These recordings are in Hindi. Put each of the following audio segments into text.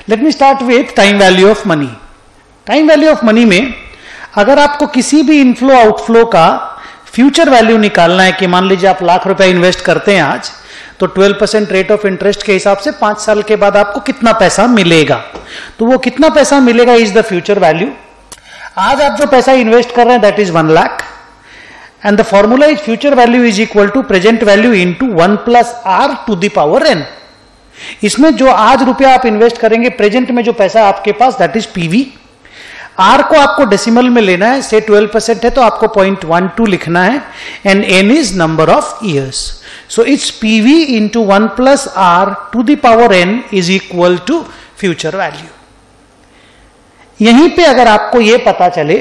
Let me start with time value of money. Time value of money में अगर आपको किसी भी इनफ्लो आउटफ्लो का फ्यूचर वैल्यू निकालना है कि मान लीजिए आप ₹1,00,000 इन्वेस्ट करते हैं आज, तो 12% रेट ऑफ इंटरेस्ट के हिसाब से 5 साल के बाद आपको कितना पैसा मिलेगा, तो वो कितना पैसा मिलेगा इज द फ्यूचर वैल्यू। आज आप जो पैसा इन्वेस्ट कर रहे हैं that is 1 lakh and the formula is future value is equal to present value into 1 + r⁴n। इसमें जो आज रुपया आप इन्वेस्ट करेंगे, प्रेजेंट में जो पैसा आपके पास दैट इज पीवी। आर को आपको डेसिमल में लेना है, से 12% है तो आपको 0.12 लिखना है and N is number of years. So it's PV into 1 + r⁴n is equal to future value. यहीं पे अगर आपको यह पता चले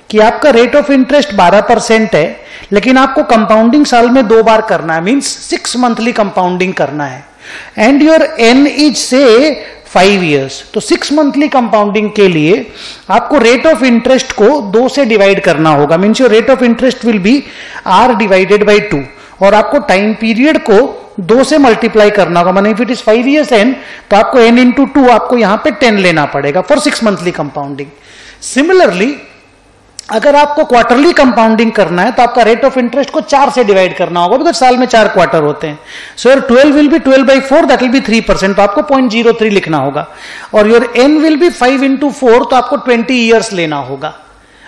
कि आपका रेट ऑफ इंटरेस्ट 12% है, लेकिन आपको कंपाउंडिंग साल में 2 बार करना है, मींस 6 मंथली कंपाउंडिंग करना है एंड योर एन इज से 5 ईयर्स, तो 6 मंथली कंपाउंडिंग के लिए आपको रेट ऑफ इंटरेस्ट को 2 से डिवाइड करना होगा, means your rate of interest will be r/2 और आपको टाइम पीरियड को 2 से मल्टीप्लाई करना होगा। माने if it is 5 years N तो आपको n × 2 आपको यहां पे 10 लेना पड़ेगा फॉर 6 मंथली कंपाउंडिंग। सिमिलरली अगर आपको क्वार्टरली कंपाउंडिंग करना है तो आपका रेट ऑफ इंटरेस्ट को 4 से डिवाइड करना होगा, बिकॉज साल में 4 क्वार्टर होते हैं। So your 12 will be 12/4 that will be 3%, तो आपको 0.03 लिखना होगा और योर n विल बी 5 × 4 तो आपको 20 ईयर्स लेना होगा।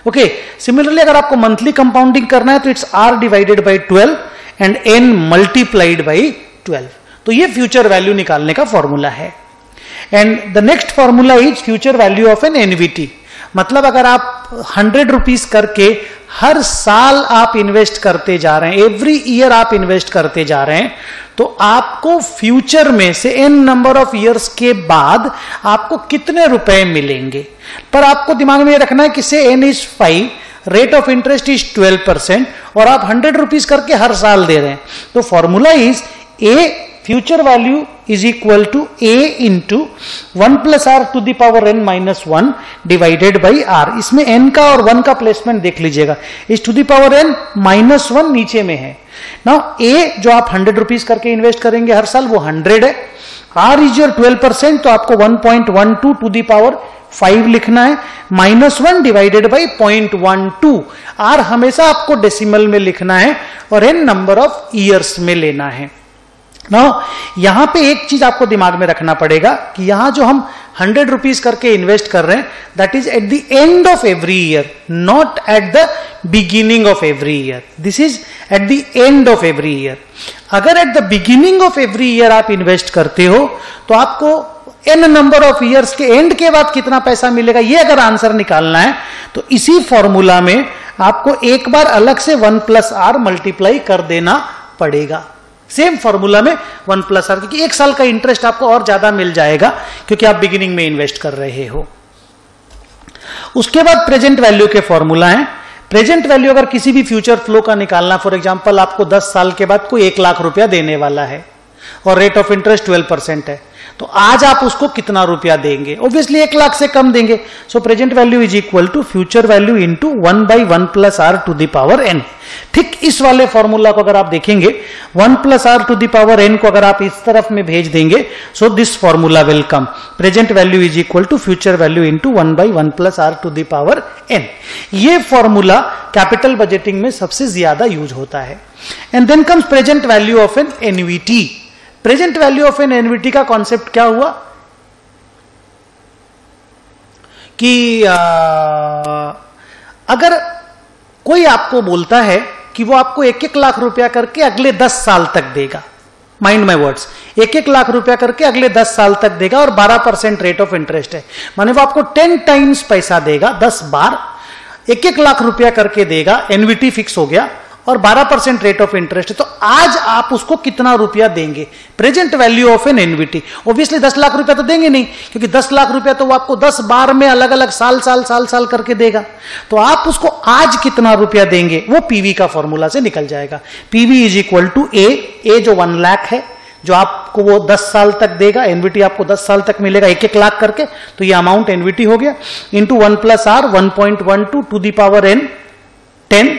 ओके, सिमिलरली अगर आपको मंथली कंपाउंडिंग करना है तो इट्स r/12 एंड n × 12। तो ये फ्यूचर वैल्यू निकालने का फॉर्मूला है। And the next formula is future value of N NVT. मतलब अगर आप 100 रुपीज करके हर साल आप इन्वेस्ट करते जा रहे हैं, एवरी ईयर आप इन्वेस्ट करते जा रहे हैं, तो आपको फ्यूचर में से n नंबर ऑफ ईयर्स के बाद आपको कितने रुपए मिलेंगे। पर आपको दिमाग में रखना है कि से n is 5, rate of interest is 12% और आप 100 रुपीज करके हर साल दे रहे हैं, तो formula is a future value is equal to a into 1 + r⁴n - 1 divided by r। इसमें n का और 1 का प्लेसमेंट देख लीजिएगा, इस n - 1 नीचे में है। नाउ a जो आप 100 रुपीज करके इन्वेस्ट करेंगे हर साल वो 100 है, r इज योर 12% तो आपको 1.12 5 लिखना है -1 डिवाइडेड बाई 0.12। r हमेशा आपको डेसिमल में लिखना है और n नंबर ऑफ ईयर्स में लेना है। नाउ यहां पे एक चीज आपको दिमाग में रखना पड़ेगा कि यहां जो हम 100 रुपीज करके इन्वेस्ट कर रहे हैं that is at the end of every year, not at the beginning of every year. This is at the end of every year. अगर at the beginning of every year आप इन्वेस्ट करते हो तो आपको n नंबर ऑफ ईयर्स के एंड के बाद कितना पैसा मिलेगा, ये अगर आंसर निकालना है तो इसी फॉर्मूला में आपको एक बार अलग से 1 + r मल्टीप्लाई कर देना पड़ेगा। सेम फॉर्मूला में 1 + r, क्योंकि 1 साल का इंटरेस्ट आपको और ज्यादा मिल जाएगा क्योंकि आप बिगिनिंग में इन्वेस्ट कर रहे हो। उसके बाद प्रेजेंट वैल्यू के फॉर्मूला है। प्रेजेंट वैल्यू अगर किसी भी फ्यूचर फ्लो का निकालना, फॉर एग्जांपल आपको 10 साल के बाद कोई 1 लाख रुपया देने वाला है और रेट ऑफ इंटरेस्ट 12% है, तो आज आप उसको कितना रुपया देंगे? ऑब्वियसली 1 लाख से कम देंगे। So present value is equal to future value into 1/1 + r⁴n। ठीक इस वाले फॉर्मूला को अगर आप देखेंगे 1 + r⁴n को अगर आप इस तरफ में भेज देंगे, so this formula will come present value is equal to future value into 1/1 + r⁴n। ये फॉर्मूला कैपिटल बजटिंग में सबसे ज्यादा यूज होता है। And then comes present value of N annuity. Present value of N annuity का कॉन्सेप्ट क्या हुआ कि अगर कोई आपको बोलता है कि वो आपको 1-1 लाख रुपया करके अगले 10 साल तक देगा, माइंड माई वर्ड्स, 1-1 लाख रुपया करके अगले 10 साल तक देगा और 12% रेट ऑफ इंटरेस्ट है, माने वो आपको 10 टाइम्स पैसा देगा, 10 बार 1-1 लाख रुपया करके देगा, एनवीटी फिक्स हो गया और 12% रेट ऑफ इंटरेस्ट है, तो आज आप उसको कितना रुपया देंगे? Present value of N annuity. Obviously 10 lakh रुपया तो देंगे नहीं, क्योंकि 10 लाख रुपया तो वो आपको 10 बार में अलग अलग साल करके देगा, तो आप उसको आज कितना रुपया देंगे वो पीवी का फॉर्मूला से निकल जाएगा। पीवी इज इक्वल टू ए जो 1 लाख है, जो आपको वो 10 साल तक देगा, एनवीटी आपको 10 साल तक मिलेगा 1-1 लाख करके, तो ये अमाउंट एनवीटी हो गया, into 1 + r 1.12 n 10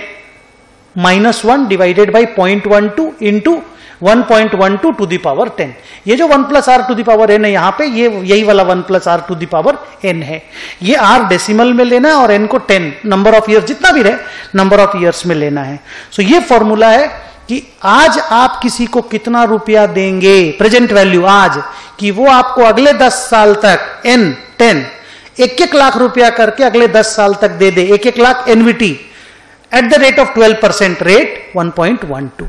-1 divided by 0.12 into 1.12 to the power 10। ये जो 1 plus r to the power n है यहां पे, ये यही वाला 1 plus r to the power n है। ये आर डेसिमल में लेना है और एन को 10 नंबर ऑफ ईयर्स जितना भी रहे नंबर ऑफ ईयर्स में लेना है। सो ये फॉर्मूला है कि आज आप किसी को कितना रुपया देंगे, प्रेजेंट वैल्यू आज, कि वो आपको अगले 10 साल तक एन 10 1-1 लाख रुपया करके अगले 10 साल तक दे दे, 1-1 lakh NVT at the rate of 12% rate 1.12।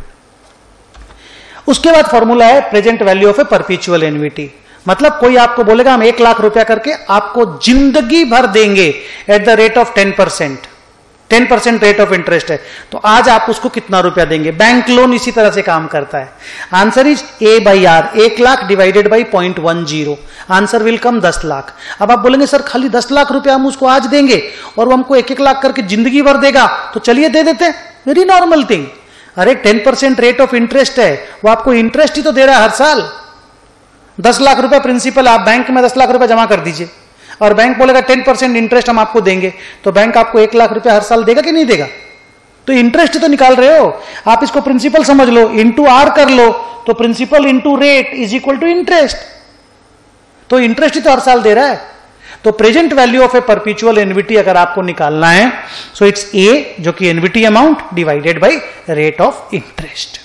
उसके बाद फॉर्मूला है present value of a perpetual NVT. मतलब कोई आपको बोलेगा हम 1 लाख रुपया करके आपको जिंदगी भर देंगे at the rate of 10% rate of interest है, तो आज आप उसको कितना रुपया देंगे? बैंक लोन इसी तरह से काम करता है। Answer is a by r, 1 lakh divided by 0.10, answer will come 10 lakh. अब आप बोलेंगे सर खाली 10 लाख रुपया हम उसको आज देंगे और वो हमको 1-1 लाख करके जिंदगी भर देगा, तो चलिए दे देते हैं, वेरी नॉर्मल थिंग। अरे 10% रेट ऑफ इंटरेस्ट है, वो आपको इंटरेस्ट ही तो दे रहा है हर साल। 10 लाख रुपया प्रिंसिपल, आप बैंक में 10 लाख रुपया जमा कर दीजिए और बैंक बोलेगा 10% इंटरेस्ट हम आपको देंगे, तो बैंक आपको 1 लाख रुपया हर साल देगा कि नहीं देगा? तो इंटरेस्ट तो निकाल रहे हो आप, इसको प्रिंसिपल समझ लो, इंटू आर कर लो, तो principal into rate is equal to interest, तो इंटरेस्ट ही तो हर साल दे रहा है। तो present value of a perpetual annuity अगर आपको निकालना है, सो इट्स ए जो कि annuity amount divided by rate of interest.